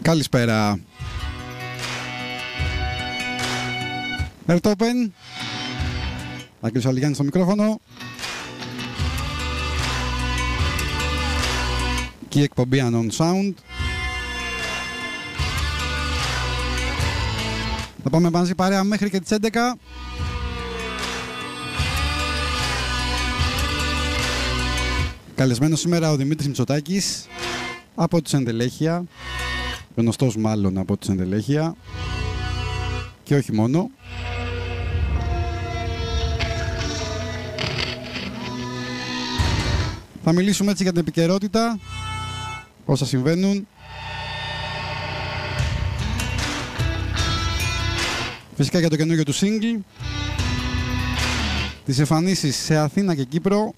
Καλησπέρα. Ερτόπεν. Άγγελος Αλιγιάννης στο μικρόφωνο. Και η εκπομπή Unknown Sound. Θα πάμε μαζί παρέα μέχρι και τις 11. Καλεσμένος σήμερα ο Δημήτρης Μητσοτάκης από τους Ενδελέχεια, γνωστός μάλλον από τους Ενδελέχεια και όχι μόνο. Θα μιλήσουμε έτσι για την επικαιρότητα, όσα συμβαίνουν. Φυσικά για το καινούργιο του single, τις εμφανίσεις σε Αθήνα και Κύπρο.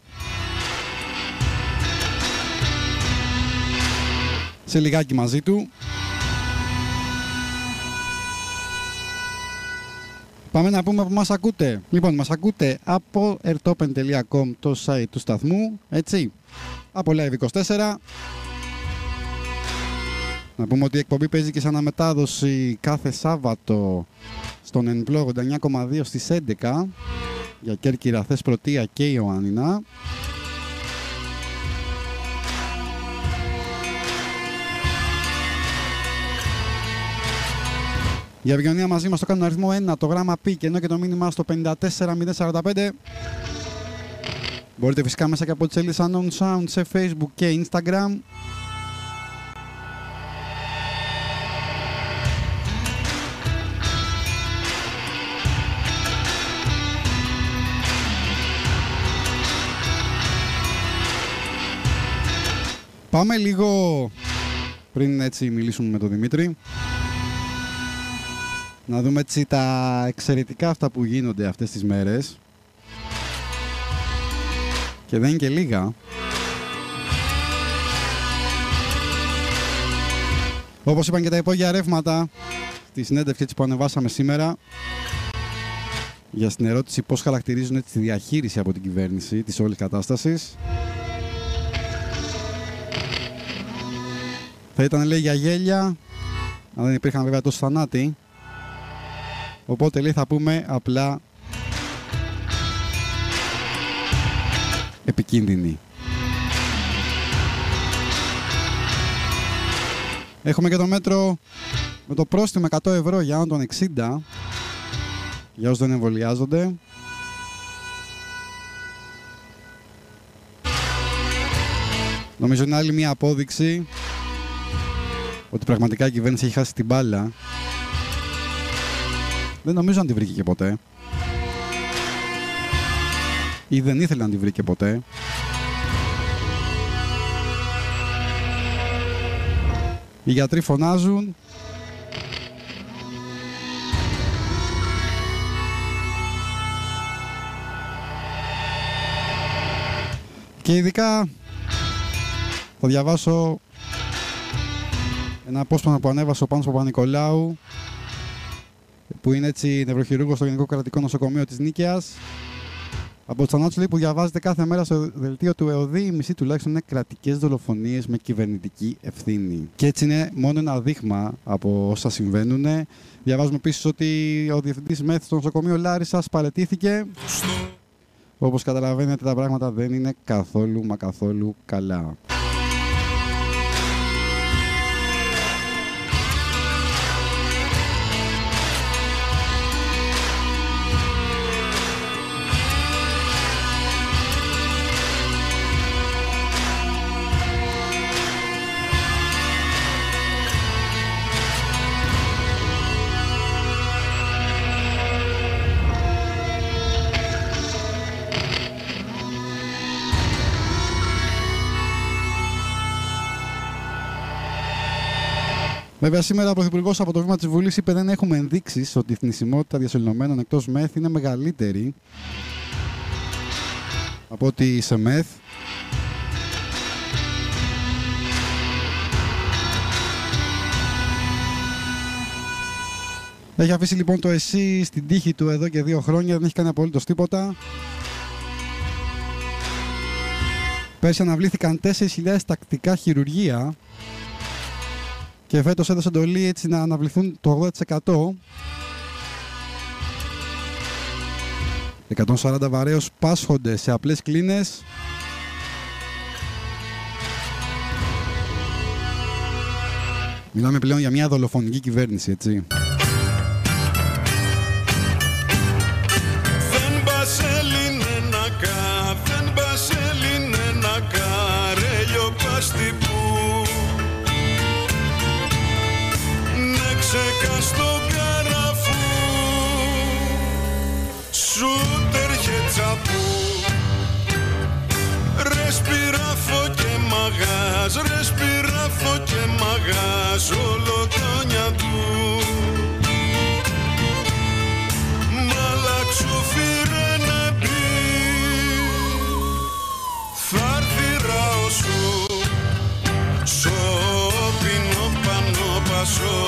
Σε λιγάκι μαζί του. Πάμε να πούμε που μας ακούτε. Λοιπόν, μας ακούτε από airtopen.com, το site του σταθμού, έτσι, από Live24. Να πούμε ότι η εκπομπή παίζει και σαν αναμετάδοση κάθε Σάββατο στον Ενπλό 89,2 στις 11 για Κέρκυρα, Θες, Πρωτεία και Ιωάννινα. Για επικοινωνία μαζί μας το κάνουν αριθμό 1, το γράμμα π και ενώ και το μήνυμα στο 54045. Μπορείτε φυσικά μέσα και από τις σελίδες Unknown Sound σε Facebook και Instagram. Πάμε λίγο πριν έτσι μιλήσουμε με τον Δημήτρη. Να δούμε έτσι τα εξαιρετικά αυτά που γίνονται αυτές τις μέρες. Και δεν είναι και λίγα. Όπως είπαν και τα υπόγεια ρεύματα στη συνέντευξη που ανεβάσαμε σήμερα για στην ερώτηση πώς χαρακτηρίζουν έτσι τη διαχείριση από την κυβέρνηση της όλης κατάστασης. Θα ήταν, λέει, για γέλια, αν δεν υπήρχαν βέβαια τόσοι θανάτοι. Οπότε, λέει, θα πούμε απλά επικίνδυνη. Έχουμε και το μέτρο με το πρόστιμο 100 ευρώ για άνω των 60 για όσους δεν εμβολιάζονται. Νομίζω είναι άλλη μια απόδειξη ότι πραγματικά η κυβέρνηση έχει χάσει την μπάλα. Δεν νομίζω να τη βρήκε και ποτέ. Ή δεν ήθελε να τη βρήκε ποτέ. Οι γιατροί φωνάζουν. Και ειδικά θα διαβάσω ένα απόσπασμα που ανέβασε ο Πάνος Παπα-Νικολάου, που είναι έτσι νευροχειρούργος στο Γενικό Κρατικό Νοσοκομείο της Νίκαιας. Από τους θανάτους, λέει, που διαβάζετε κάθε μέρα στο δελτίο του ΕΟΔΗ, η μισή τουλάχιστον είναι κρατικές δολοφονίες με κυβερνητική ευθύνη. Και έτσι είναι μόνο ένα δείγμα από όσα συμβαίνουν. Διαβάζουμε επίσης ότι ο διευθυντής ΜΕΘ στο νοσοκομείο Λάρισσας παραιτήθηκε. Όπως καταλαβαίνετε, τα πράγματα δεν είναι καθόλου μα καθόλου καλά. Βέβαια, σήμερα ο Πρωθυπουργός από το βήμα της Βουλής είπε δεν έχουμε ενδείξεις ότι η θνησιμότητα διασωληνωμένων εκτός ΜΕΘ είναι μεγαλύτερη από ότι σε ΜΕΘ. Έχει αφήσει λοιπόν το ΕΣΥ στην τύχη του εδώ και 2 χρόνια, δεν έχει κάνει απολύτως τίποτα. Πέρσι αναβλήθηκαν 4.000 τακτικά χειρουργεία Και φέτος έδωσε εντολή έτσι να αναβληθούν το 80%. 140 βαρέως πάσχονται σε απλές κλίνες. Μιλάμε πλέον για μια δολοφονική κυβέρνηση, έτσι. Στο καραφού σούτερ και τσαπού, ρεσπιράφω και μαγάς, ρεσπιράφω και μαγάς όλο το νιατού. Μ' αλλάξω φυρένα μπει, θα έρθει ράω σου, σώπινο πάνω πασό.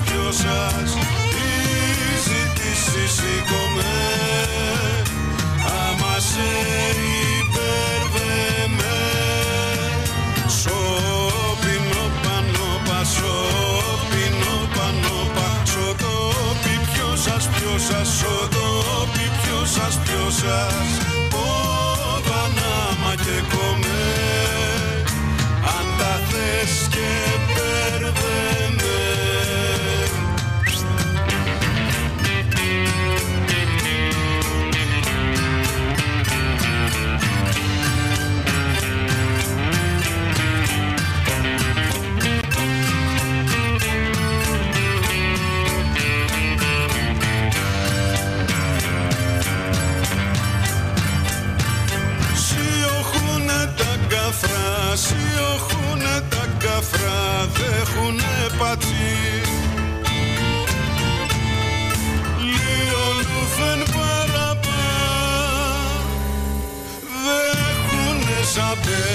Ποιος σας η ζήτηση σήκωμε, άμα σε υπερβέμε. Σώπινο πάνω πασόπινο πάνω πασοτόπι. Ποιος σας σωτόπι, ποιος σας πόδανα και κομμέ. Αν τα θες και περδέμε. Σιωχούνε τα καφρά, δέχουνε πατσί. Λίγο λουφεν παραπά, δέχουνε σαπέ.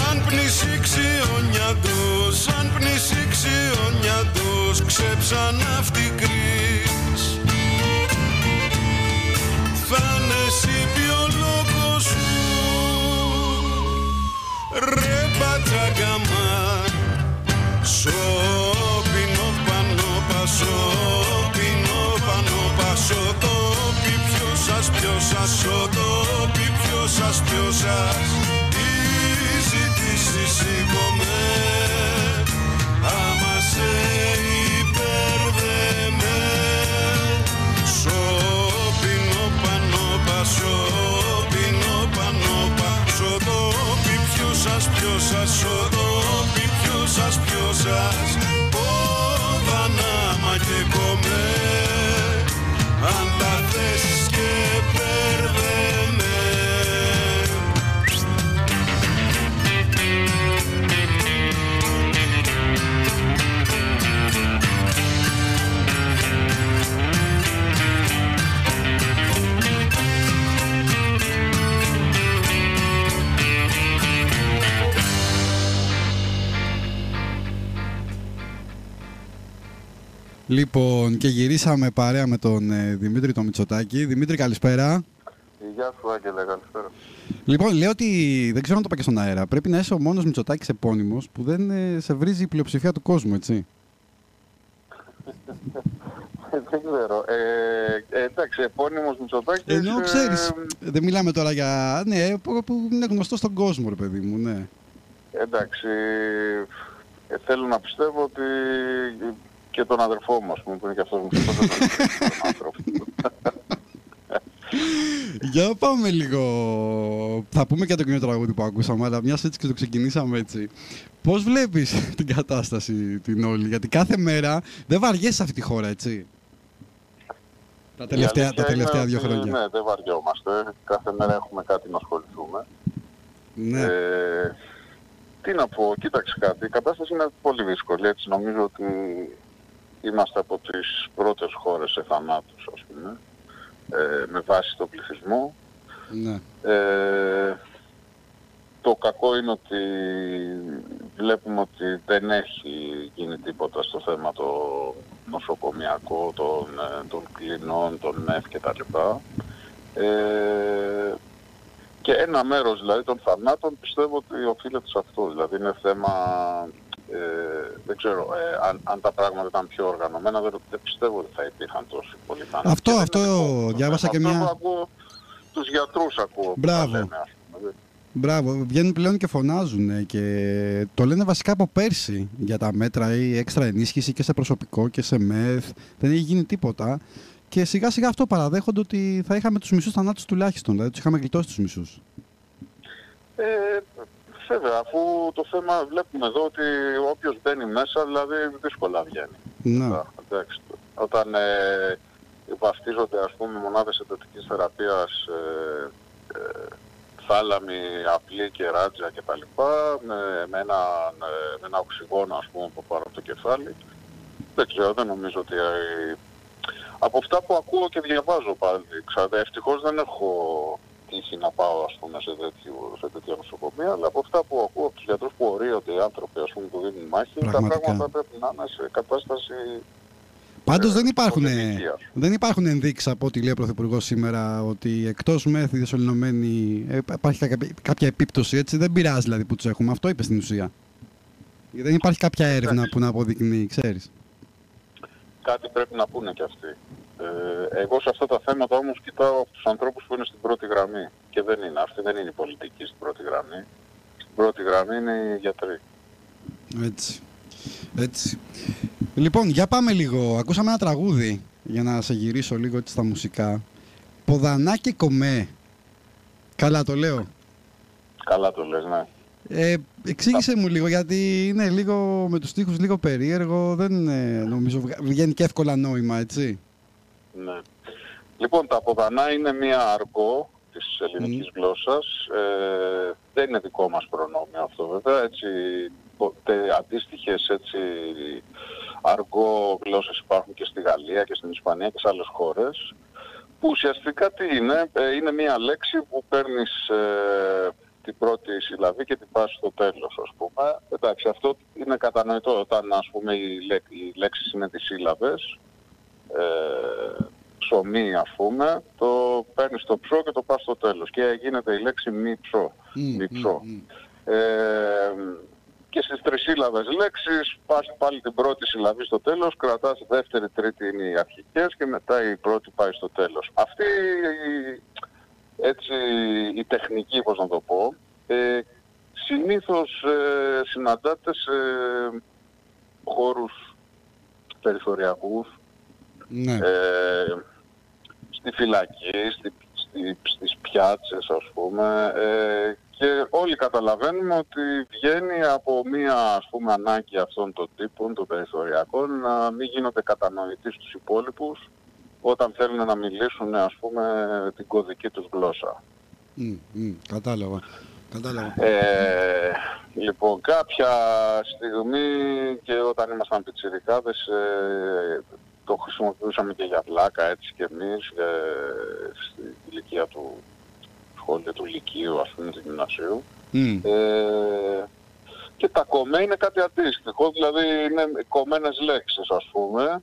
Αν πνησίξει ο νιαντός, αν πνησίξει ο νιαντός, ξέψα ναυτικρής. Θα είναι εσύ βιολόγος σου, ρε πατσαγκαμά. Σώπινο πάνω πασόπινο πάνω πασοτόπι. Ποιος σας σωτόπι, ποιος σας η ζήτηση σήκωμε, άμα σε υπερδέμε. Σώπινο πάνω πασόπινο πάνω πασοτόπι. Ποιος σας σωτόπι, ποιος σας πόδανα και κομμέ. Αν τα θες και περδέμε. Λοιπόν, και γυρίσαμε παρέα με τον Δημήτρη τον Μητσοτάκη. Δημήτρη, καλησπέρα. Γεια σου, Άγγελε, καλησπέρα. Λοιπόν, λέω ότι δεν ξέρω αν το είπα και στον αέρα. Πρέπει να είσαι ο μόνος Μητσοτάκης επώνυμος που δεν σε βρίζει η πλειοψηφία του κόσμου, έτσι. Δεν ξέρω. Εντάξει, επώνυμος Μητσοτάκης... Ενώ ξέρεις, δεν μιλάμε τώρα για... Ναι, που είναι γνωστό στον κόσμο, ρε παιδί μου, ναι. Εντάξει, θέλω να πιστεύω ότι και τον αδερφό μου, ας πούμε, που είναι και αυτός Μητσοτάκης, τον άνθρωπο. Για πάμε λίγο. Θα πούμε και το κοινό τραγούδι που ακούσαμε, αλλά μιας έτσι και το ξεκινήσαμε έτσι. Πώς βλέπεις την κατάσταση την όλη, γιατί κάθε μέρα δεν βαριέσαι σε αυτή τη χώρα, έτσι. Τα τελευταία 2 χρόνια. Ναι, δεν βαριόμαστε. Κάθε μέρα έχουμε κάτι να ασχοληθούμε. Ναι. Τι να πω, κοίταξε κάτι. Η κατάσταση είναι πολύ δύσκολη. Έτσι νομίζω ότι είμαστε από τις πρώτες χώρες σε θανάτους, ας πούμε. Με βάση τον πληθυσμό. Ναι. Το κακό είναι ότι βλέπουμε ότι δεν έχει γίνει τίποτα στο θέμα το νοσοκομιακό, των κλινών, των ΜΕΦ κτλ. Και ένα μέρος δηλαδή των θανάτων πιστεύω ότι οφείλεται σε αυτό. Δηλαδή είναι θέμα, δεν ξέρω, αν τα πράγματα ήταν πιο οργανωμένα, δεν πιστεύω ότι θα υπήρχαν τόσοι πολλοί θάνατοι. Αυτό διάβασα και μια... Ακούω, τους γιατρούς ακούω. Μπράβο. Λένε, ας πούμε. Μπράβο, βγαίνουν πλέον και φωνάζουν και το λένε βασικά από πέρσι για τα μέτρα ή έξτρα ενίσχυση και σε προσωπικό και σε ΜΕΘ. Δεν έχει γίνει τίποτα. Και σιγά σιγά αυτό παραδέχονται ότι θα είχαμε τους μισούς θανάτους τουλάχιστον, δηλαδή τους είχαμε γλιτώσει τους μισούς. Βέβαια, αφού το θέμα βλέπουμε εδώ ότι όποιος μπαίνει μέσα, δηλαδή δύσκολα βγαίνει. Ναι. Εντάξει, όταν βαφτίζονται ας πούμε μονάδες εντατικής θεραπείας, θάλαμη, απλή και ράτζα κτλ. Με ένα οξυγόνο ας πούμε από πάνω από το κεφάλι. Δεν ξέρω, δεν νομίζω ότι... Από αυτά που ακούω και διαβάζω πάλι, ευτυχώς δεν έχω τύχει να πάω ας πούμε σε τέτοια νοσοκομεία, αλλά από αυτά που ακούω από τους γιατρούς που ορίονται οι άνθρωποι ας πούμε που δίνουν μάχη, πραγματικά. Τα πράγματα πρέπει να είναι σε κατάσταση... Πάντως δεν υπάρχουν ενδείξεις από ό,τι λέει ο Πρωθυπουργός σήμερα ότι εκτός ΜΕΘ διασωληνωμένοι υπάρχει κάποια επίπτωση, έτσι, δεν πειράζει δηλαδή που τους έχουμε, αυτό είπε στην ουσία. Δεν υπάρχει κάποια έρευνα που να αποδεικνύει, ξέρεις. Κάτι πρέπει να πούνε κι αυτοί. Εγώ σε αυτά τα θέματα όμως κοιτάω τους ανθρώπους που είναι στην πρώτη γραμμή. Και δεν είναι. Αυτοί δεν είναι οι πολιτικοί στην πρώτη γραμμή. Στην πρώτη γραμμή είναι οι γιατροί. Έτσι. Λοιπόν, για πάμε λίγο. Ακούσαμε ένα τραγούδι για να σε γυρίσω λίγο έτσι στα μουσικά. Ποδανά και κομέ. Καλά το λέω. Καλά το λες, ναι. Εξήγησε μου λίγο, γιατί είναι λίγο με τους στίχους λίγο περίεργο, δεν νομίζω βγαίνει και εύκολα νόημα, έτσι. Ναι. Λοιπόν, τα ποδανά είναι μία αργό της ελληνικής γλώσσας. Δεν είναι δικό μας προνόμιο αυτό βέβαια, έτσι, αντίστοιχες έτσι, αργό γλώσσες υπάρχουν και στη Γαλλία και στην Ισπανία και σε άλλες χώρες. Που ουσιαστικά τι είναι, είναι μία λέξη που παίρνεις την πρώτη συλλαβή και την πας στο τέλος, ας πούμε. Εντάξει, αυτό είναι κατανοητό όταν, ας πούμε, οι λέξεις είναι τις σύλλαβες. Ψωμί, ας πούμε, το παίρνεις το ψω και το πας στο τέλος. Και γίνεται η λέξη μη ψω. Και στις τρισύλλαβες λέξεις πας πάλι την πρώτη συλλαβή στο τέλος, κρατάς δεύτερη, τρίτη είναι οι αρχικές και μετά η πρώτη πάει στο τέλος. Αυτή έτσι η τεχνική, πώς να το πω, συνήθως συναντάται σε χώρους περιθωριακούς, ναι. Στη φυλακή, στις πιάτσες ας πούμε, και όλοι καταλαβαίνουμε ότι βγαίνει από μία ας πούμε ανάγκη αυτών των τύπων, των περιθωριακών, να μην γίνονται κατανοητοί στους υπόλοιπους όταν θέλουν να μιλήσουν ας πούμε την κωδική τους γλώσσα. Κατάλαβα. Λοιπόν, κάποια στιγμή και όταν ήμασταν πιτσιρικάδες το χρησιμοποιούσαμε και για πλάκα έτσι και εμείς στην ηλικία του σχολείου του Λυκείου, ας πούμε, του Γυμνασίου. Και τα κομμέ είναι κάτι αντίστοιχο, δηλαδή είναι κομμένες λέξεις ας πούμε.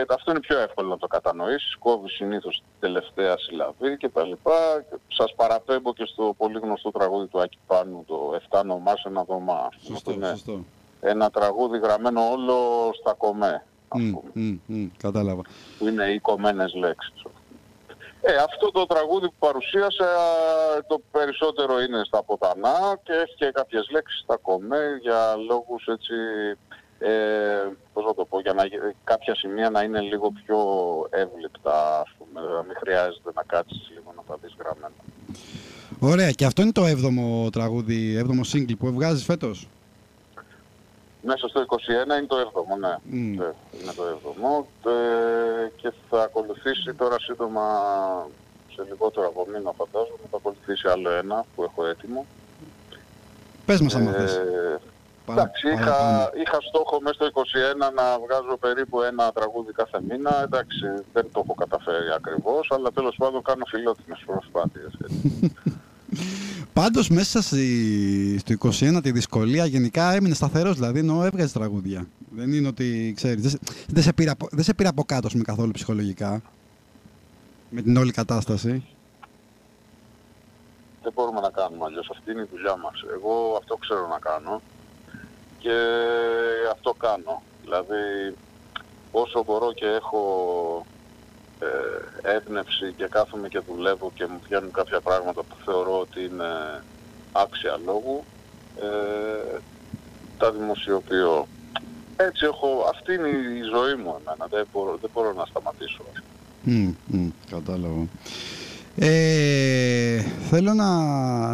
Αυτό είναι πιο εύκολο να το κατανοήσεις, κόβει συνήθως την τελευταία συλλαβή και τα λοιπά. Σας παραπέμπω και στο πολύ γνωστό τραγούδι του Άκη Πάνου, το «Εφτά νομά σε ένα δωμά». Σωστό. Ένα τραγούδι γραμμένο όλο στα κομμέ, ας πούμε. Κατάλαβα. Που είναι οι κομμένες λέξεις. Αυτό το τραγούδι που παρουσίασα το περισσότερο είναι στα ποτανά και έχει και κάποιες λέξεις στα κομμέ για λόγους έτσι, πώς να το πω, για κάποια σημεία να είναι λίγο πιο εύληπτα, ας πούμε, να μην χρειάζεται να κάτσεις λίγο να τα δεις γραμμένα. Ωραία, και αυτό είναι το 7ο τραγούδι, 7ο single που βγάζεις φέτος? Μέσα στο 21 είναι το 7ο, ναι. Είναι το 7ο και θα ακολουθήσει τώρα σύντομα, σε λιγότερο από μήνα φαντάζομαι, θα ακολουθήσει άλλο ένα που έχω έτοιμο. Πες μας άμα θες. Εντάξει, είχα στόχο μέσα στο 21 να βγάζω περίπου ένα τραγούδι κάθε μήνα. Εντάξει, δεν το έχω καταφέρει ακριβώς, αλλά τέλος πάντων κάνω φιλότιμες προσπάθειες. Πάντως μέσα στο 21 τη δυσκολία γενικά έμεινε σταθερός, δηλαδή ενώ έβγαζε τραγούδια. Δεν είναι ότι, ξέρεις, δεν σε πήρα από κάτω με καθόλου ψυχολογικά. Με την όλη κατάσταση. Δεν μπορούμε να κάνουμε αλλιώς. Αυτή είναι η δουλειά μας. Εγώ αυτό ξέρω να κάνω και αυτό κάνω. Δηλαδή, όσο μπορώ και έχω έμπνευση και κάθομαι και δουλεύω και μου βγαίνουν κάποια πράγματα που θεωρώ ότι είναι άξια λόγου, τα δημοσιοποιώ. Έτσι αυτή είναι η ζωή μου εμένα. Δεν μπορώ να σταματήσω. Κατάλαβα. Θέλω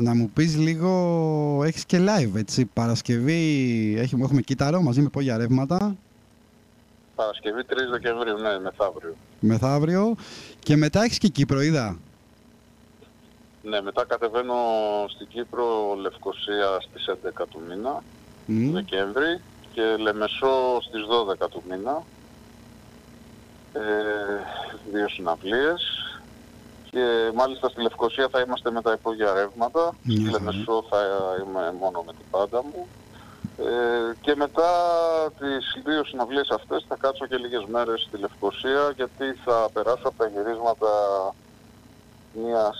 να μου πεις λίγο, έχεις και live, έτσι, Παρασκευή, έχουμε κύτταρο μαζί με Υπόγεια Ρεύματα. Παρασκευή 3 Δεκεμβρίου, ναι, μεθαύριο. Μεθαύριο. Και μετά έχεις και Κύπρο, είδα. Ναι, μετά κατεβαίνω στην Κύπρο, Λευκοσία στις 11 του μήνα, Δεκέμβρη, και Λεμεσό στις 12 του μήνα. 2 συναυλίες. Και μάλιστα στη Λευκοσία θα είμαστε με τα Υπόγεια Ρεύματα. Στη Λεμεσό θα είμαι μόνο με την πάντα μου. Και μετά τις 2 συναυλίες αυτές θα κάτσω και λίγες μέρες στη Λευκοσία, γιατί θα περάσω από τα γυρίσματα μιας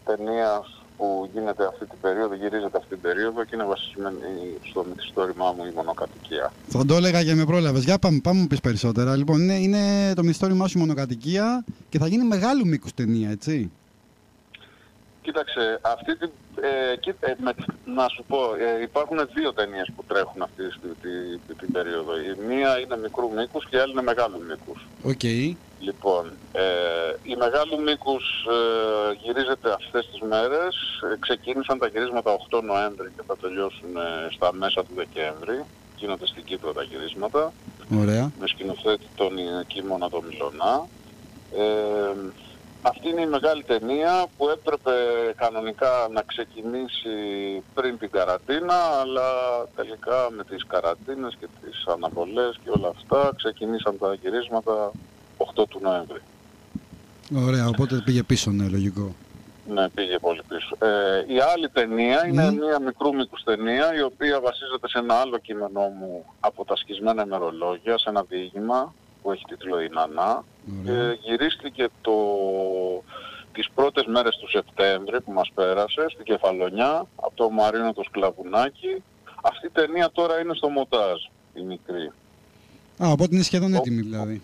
ταινίας που γίνεται αυτή την περίοδο, γυρίζεται αυτή την περίοδο και είναι βασισμένη στο μυθιστόρημά μου η μονοκατοικία. Θα το έλεγα και με πρόλαβες. Για πάμε μου πεις περισσότερα. Λοιπόν, είναι το μυθιστόρημά σου η μονοκατοικία και θα γίνει μεγάλου μήκους ταινία, έτσι. Κοίταξε, να σου πω, υπάρχουν 2 ταινίες που τρέχουν αυτή την περίοδο. Η μία είναι μικρού μήκους και η άλλη είναι μεγάλου μήκους. Okay. Λοιπόν, η μεγάλου μήκους γυρίζεται αυτές τις μέρες. Ξεκίνησαν τα γυρίσματα 8 Νοέμβρη και θα τελειώσουν στα μέσα του Δεκέμβρη. Γίνονται στην Κύπρο τα γυρίσματα. Ωραία. Με σκηνοθέτη τον Κίμωνα τον Μιλωνά. Αυτή είναι η μεγάλη ταινία που έπρεπε κανονικά να ξεκινήσει πριν την καραντίνα, αλλά τελικά με τις καραντίνες και τις αναβολές και όλα αυτά ξεκινήσαν τα γυρίσματα 8 του Νοέμβρη. Ωραία, οπότε πήγε πίσω, ναι, λογικό. Ναι, πήγε πολύ πίσω. Η άλλη ταινία είναι μια μικρού μήκους ταινία, η οποία βασίζεται σε ένα άλλο κείμενό μου από τα σκισμένα ημερολόγια, σε ένα διήγημα που έχει τίτλο «Η Νανά». Γυρίστηκε τις πρώτες μέρες του Σεπτέμβρη που μας πέρασε στην Κεφαλονιά από το Μαρίνο το Σκλαβουνάκι. Αυτή η ταινία τώρα είναι στο μοντάζ, η μικρή. Οπότε είναι σχεδόν έτοιμη δηλαδή.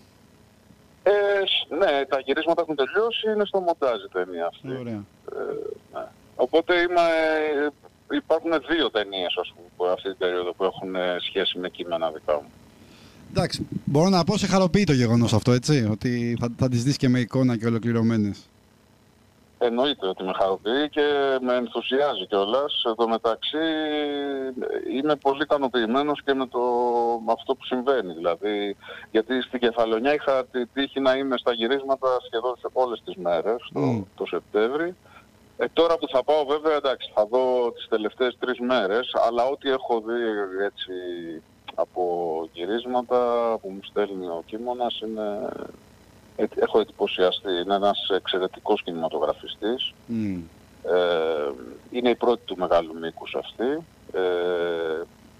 Ναι, τα γυρίσματα έχουν τελειώσει, είναι στο μοντάζ η ταινία αυτή. Ωραία. Ναι. Οπότε υπάρχουν 2 ταινίες, ας πούμε, αυτή την περίοδο που έχουν σχέση με κείμενα δικά μου. Εντάξει, μπορώ να πω σε χαροποιεί το γεγονός αυτό, έτσι, ότι θα τις δεις και με εικόνα και ολοκληρωμένες. Εννοείται ότι με χαροποιεί και με ενθουσιάζει κιόλας. Εν τω μεταξύ είμαι πολύ ικανοποιημένος και με αυτό που συμβαίνει. Δηλαδή, γιατί στην Κεφαλονιά είχα τη τύχη να είμαι στα γυρίσματα σχεδόν σε όλες τις μέρες, το Σεπτέμβρη. Τώρα που θα πάω βέβαια, εντάξει, θα δω τις τελευταίες 3 μέρες, αλλά ό,τι έχω δει έτσι από γυρίσματα που μου στέλνει ο Κίμωνας έχω εντυπωσιαστεί. Είναι ένας εξαιρετικός κινηματογραφιστής. Είναι η πρώτη του μεγάλου μήκους αυτή.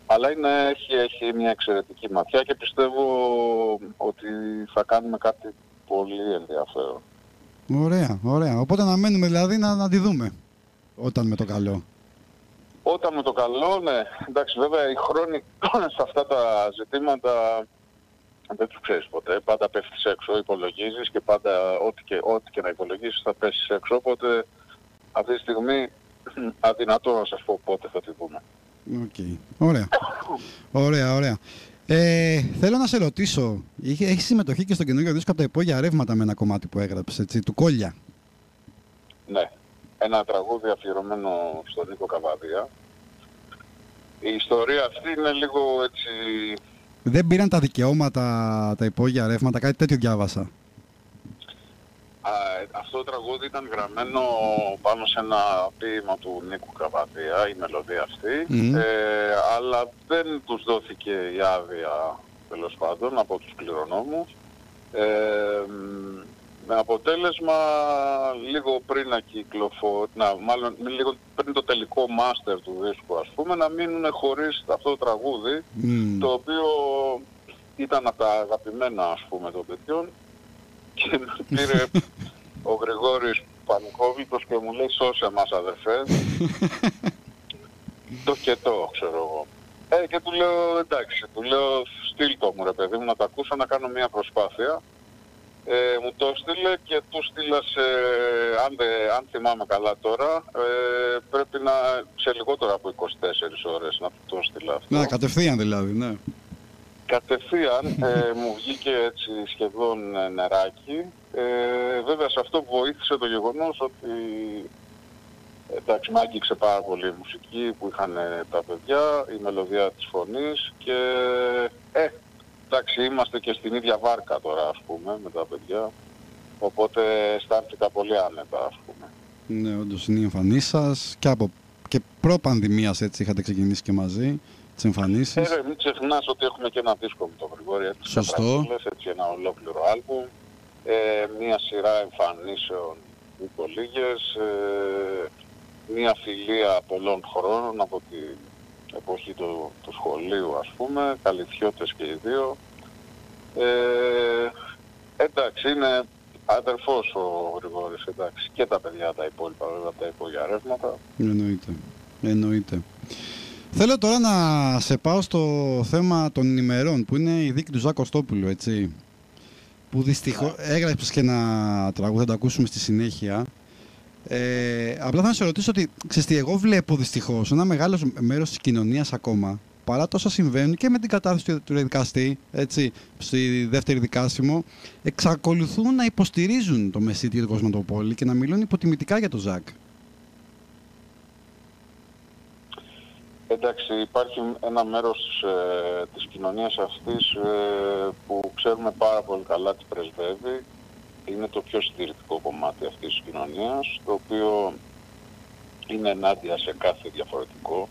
Αλλά έχει μια εξαιρετική ματιά και πιστεύω ότι θα κάνουμε κάτι πολύ ενδιαφέρον. Ωραία, ωραία. Οπότε να μένουμε δηλαδή να τη δούμε όταν με το καλό. Όταν με το καλό, ναι. Εντάξει, βέβαια οι χρόνοι σε αυτά τα ζητήματα δεν τους ξέρεις ποτέ. Πάντα πέφτεις έξω, υπολογίζεις και πάντα ό,τι και να υπολογίσεις θα πέσεις έξω. Οπότε αυτή τη στιγμή αδυνατό να σας πω πότε θα τη δούμε. Okay. Ωραία. Ωραία. Θέλω να σε ρωτήσω, έχεις συμμετοχή και στο καινούργιο δίσκο από τα Υπόγεια Ρεύματα με ένα κομμάτι που έγραψες, έτσι, του Κόλια. Ναι. Ένα τραγούδι αφιερωμένο στον Νίκο Καβαδία. Η ιστορία αυτή είναι λίγο έτσι... Δεν πήραν τα δικαιώματα τα Υπόγεια Ρεύματα, κάτι τέτοιο διάβασα. Αυτό το τραγούδι ήταν γραμμένο πάνω σε ένα ποίημα του Νίκου Καβαδία, η μελωδία αυτή, αλλά δεν τους δόθηκε η άδεια, τέλος πάντων, από τους κληρονόμους. Με αποτέλεσμα λίγο πριν λίγο πριν το τελικό μάστερ του δίσκου, ας πούμε, να μείνουν χωρίς αυτό το τραγούδι, το οποίο ήταν από τα αγαπημένα, ας πούμε, των παιδιών και πήρε ο Γρηγόρης πανικόβλητος και μου λέει σώσε μας αδερφέ. Το σκετό, ξέρω εγώ. Και του λέω εντάξει, του λέω στείλ το μου ρε παιδί μου να το ακούσω, να κάνω μια προσπάθεια. Μου το στείλε και του στείλα αν θυμάμαι καλά τώρα, πρέπει να σε λιγότερο από 24 ώρες να το στείλα αυτό. Ναι, κατευθείαν δηλαδή, ναι. Κατευθείαν μου βγήκε έτσι σχεδόν νεράκι. Βέβαια σε αυτό βοήθησε το γεγονός ότι εντάξει, μ' άγγιξε πάρα πολύ η μουσική που είχαν τα παιδιά, η μελωδία της φωνής και εντάξει, είμαστε και στην ίδια βάρκα τώρα ας πούμε με τα παιδιά, οπότε αισθάνθηκα πολύ άνετα ας πούμε. Ναι, όντως είναι οι εμφανίσεις σας και προ-πανδημίας έτσι είχατε ξεκινήσει και μαζί τις εμφανίσεις. Μην ξεχνάς ότι έχουμε και ένα δίσκο με τον Γρηγόρη, έτσι, σωστό. Έτσι ένα ολόκληρο άλμπουμ, μια σειρά εμφανίσεων ούτω λίγες, μια φιλία πολλών χρόνων από την εποχή του σχολείου ας πούμε, καλυφιώτες και οι δύο. Εντάξει, είναι αδερφός ο Γρηγόρης, εντάξει, και τα παιδιά τα υπόλοιπα βέβαια, τα υπόγεια ρεύματα. Εννοείται. Θέλω τώρα να σε πάω στο θέμα των ημερών, που είναι η δίκη του Ζακ Κωστόπουλου, έτσι. Που δυστυχώς έγραψες και ένα τραγούδι, θα το ακούσουμε στη συνέχεια. Απλά θα σε ρωτήσω ότι, ξέρεις τι, εγώ βλέπω δυστυχώς ένα μεγάλο μέρος της κοινωνίας ακόμα, παρά τόσα συμβαίνουν και με την κατάθεση του δικαστή, έτσι, στη δεύτερη δικάσιμο, εξακολουθούν να υποστηρίζουν το Μεσίτη και τον Κοσματοπόλη και να μιλούν υποτιμητικά για τον Ζακ. Εντάξει, υπάρχει ένα μέρος της κοινωνίας αυτής που ξέρουμε πάρα πολύ καλά τι πρεσβεύει. Είναι το πιο συντηρητικό κομμάτι αυτής της κοινωνίας, το οποίο είναι ενάντια σε κάθε διαφορετικό.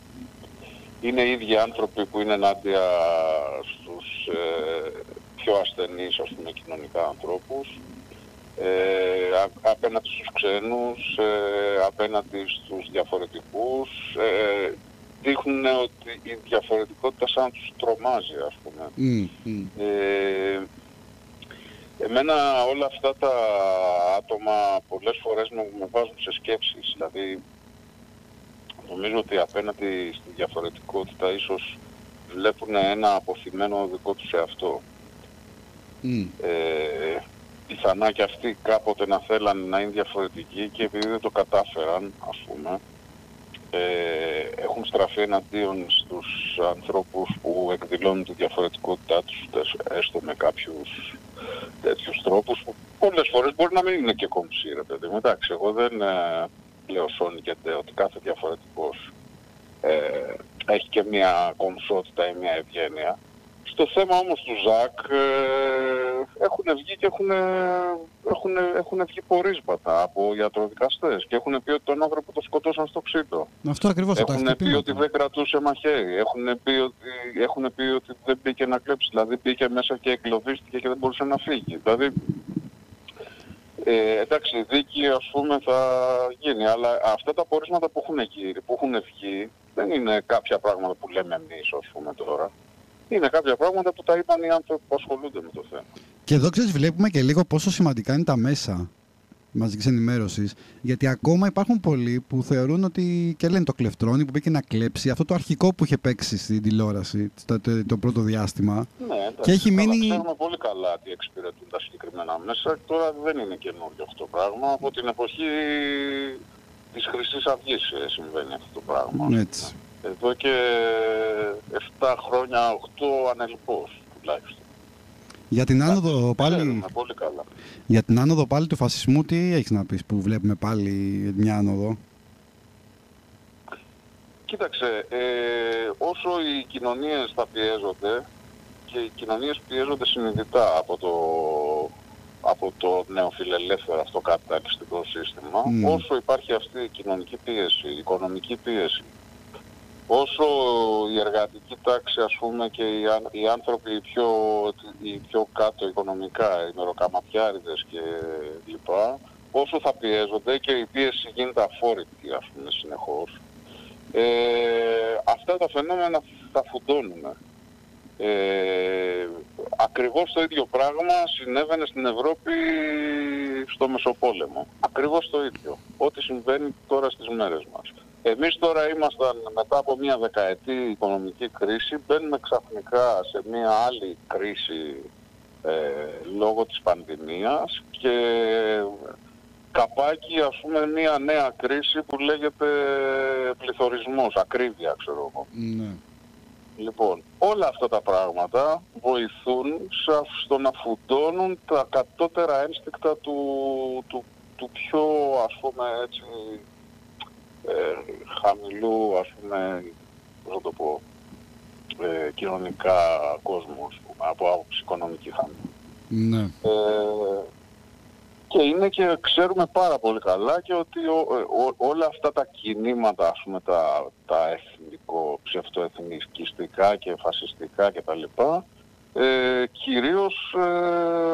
Είναι οι ίδιοι άνθρωποι που είναι ενάντια στους πιο ασθενείς, ας πούμε, κοινωνικά ανθρώπους, απέναντι στους ξένους, απέναντι στους διαφορετικούς. Δείχνουν ότι η διαφορετικότητα σαν να τους τρομάζει, ας πούμε. Εμένα όλα αυτά τα άτομα πολλές φορές με βάζουν σε σκέψεις. Δηλαδή, νομίζω ότι απέναντι στη διαφορετικότητα ίσως βλέπουν ένα αποθυμένο δικό τους εαυτό. Πιθανά και αυτοί κάποτε να θέλανε να είναι διαφορετικοί και επειδή δεν το κατάφεραν, ας πούμε, έχουν στραφεί εναντίον στους ανθρώπους που εκδηλώνουν τη διαφορετικότητά τους, έστω με κάποιους τέτοιους τρόπους που πολλές φορές μπορεί να μην είναι και κομψή, ρε παιδί μου. Εντάξει, εγώ δεν λέω σώνει και τε ότι κάθε διαφορετικός έχει και μια κομψότητα ή μια ευγένεια. Στο θέμα όμως του Ζακ έχουν βγει και έχουν βγει πορίσματα από ιατροδικαστές και έχουν πει ότι τον άνθρωπο το σκοτώσαν στο ξύλο. Αυτό ακριβώς. Έχουν πει ότι δεν κρατούσε μαχαίρι. Έχουν πει ότι δεν μπήκε να κλέψει. Δηλαδή μπήκε μέσα και εγκλωβίστηκε και δεν μπορούσε να φύγει. Δηλαδή, εντάξει, η δίκη ας πούμε θα γίνει, αλλά αυτά τα πορίσματα που έχουν βγει δεν είναι κάποια πράγματα που λέμε εμείς, ας πούμε, τώρα. Είναι κάποια πράγματα που τα είπαν οι άνθρωποι που ασχολούνται με το θέμα. Και εδώ ξέρεις, βλέπουμε και λίγο πόσο σημαντικά είναι τα μέσα μαζικής ενημέρωσης, γιατί ακόμα υπάρχουν πολλοί που θεωρούν ότι και λένε το κλεφτρόνι που μπήκε να κλέψει, αυτό το αρχικό που είχε παίξει στην τηλεόραση το πρώτο διάστημα. Ναι, εντάξει, και έχει μείνει... Ξέρουμε πολύ καλά τι εξυπηρετούν τα συγκεκριμένα μέσα. Τώρα δεν είναι καινούριο αυτό το πράγμα. Από την εποχή της Χρυσής Αυγής συμβαίνει αυτό το πράγμα. Έτσι. Εδώ και 7 χρόνια, 8 ανελπώς τουλάχιστον. Για την άνοδο πάλι... πολύ καλά. Για την άνοδο πάλι του φασισμού, τι έχεις να πεις που βλέπουμε πάλι μια άνοδο? Κοίταξε, όσο οι κοινωνίες θα πιέζονται, και οι κοινωνίες πιέζονται συνειδητά από το νεοφιλελεύθερο αυτό καπιταλιστικό σύστημα, όσο υπάρχει αυτή η κοινωνική πίεση, η οικονομική πίεση, όσο η εργατική τάξη, ας πούμε, και οι άνθρωποι οι πιο κάτω οικονομικά, οι μεροκαματιάριδες και λοιπά, όσο θα πιέζονται και η πίεση γίνεται αφόρητη, ας πούμε, συνεχώς, αυτά τα φαινόμενα θα φουντώνουν. Ακριβώς το ίδιο πράγμα συνέβαινε στην Ευρώπη στο Μεσοπόλεμο. Ακριβώς το ίδιο. Ό,τι συμβαίνει τώρα στις μέρες μας. Εμείς τώρα ήμασταν μετά από μια δεκαετή οικονομική κρίση, μπαίνουμε ξαφνικά σε μια άλλη κρίση λόγω της πανδημίας και καπάκι, ας πούμε, μια νέα κρίση που λέγεται πληθωρισμός, ακρίβεια, ξέρω εγώ. Ναι. Λοιπόν, όλα αυτά τα πράγματα βοηθούν στο να φουντώνουν τα κατώτερα ένστικτα του πιο, ας πούμε, έτσι, χαμηλού, ας πούμε, πώς θα το πω, κοινωνικά κόσμου, ας πούμε, από άποψη οικονομική χαμηλή. Ναι. Και είναι και ξέρουμε πάρα πολύ καλά και ότι όλα αυτά τα κινήματα, ας πούμε, τα εθνικό, ψευτοεθνικιστικά και φασιστικά κτλ. Κυρίως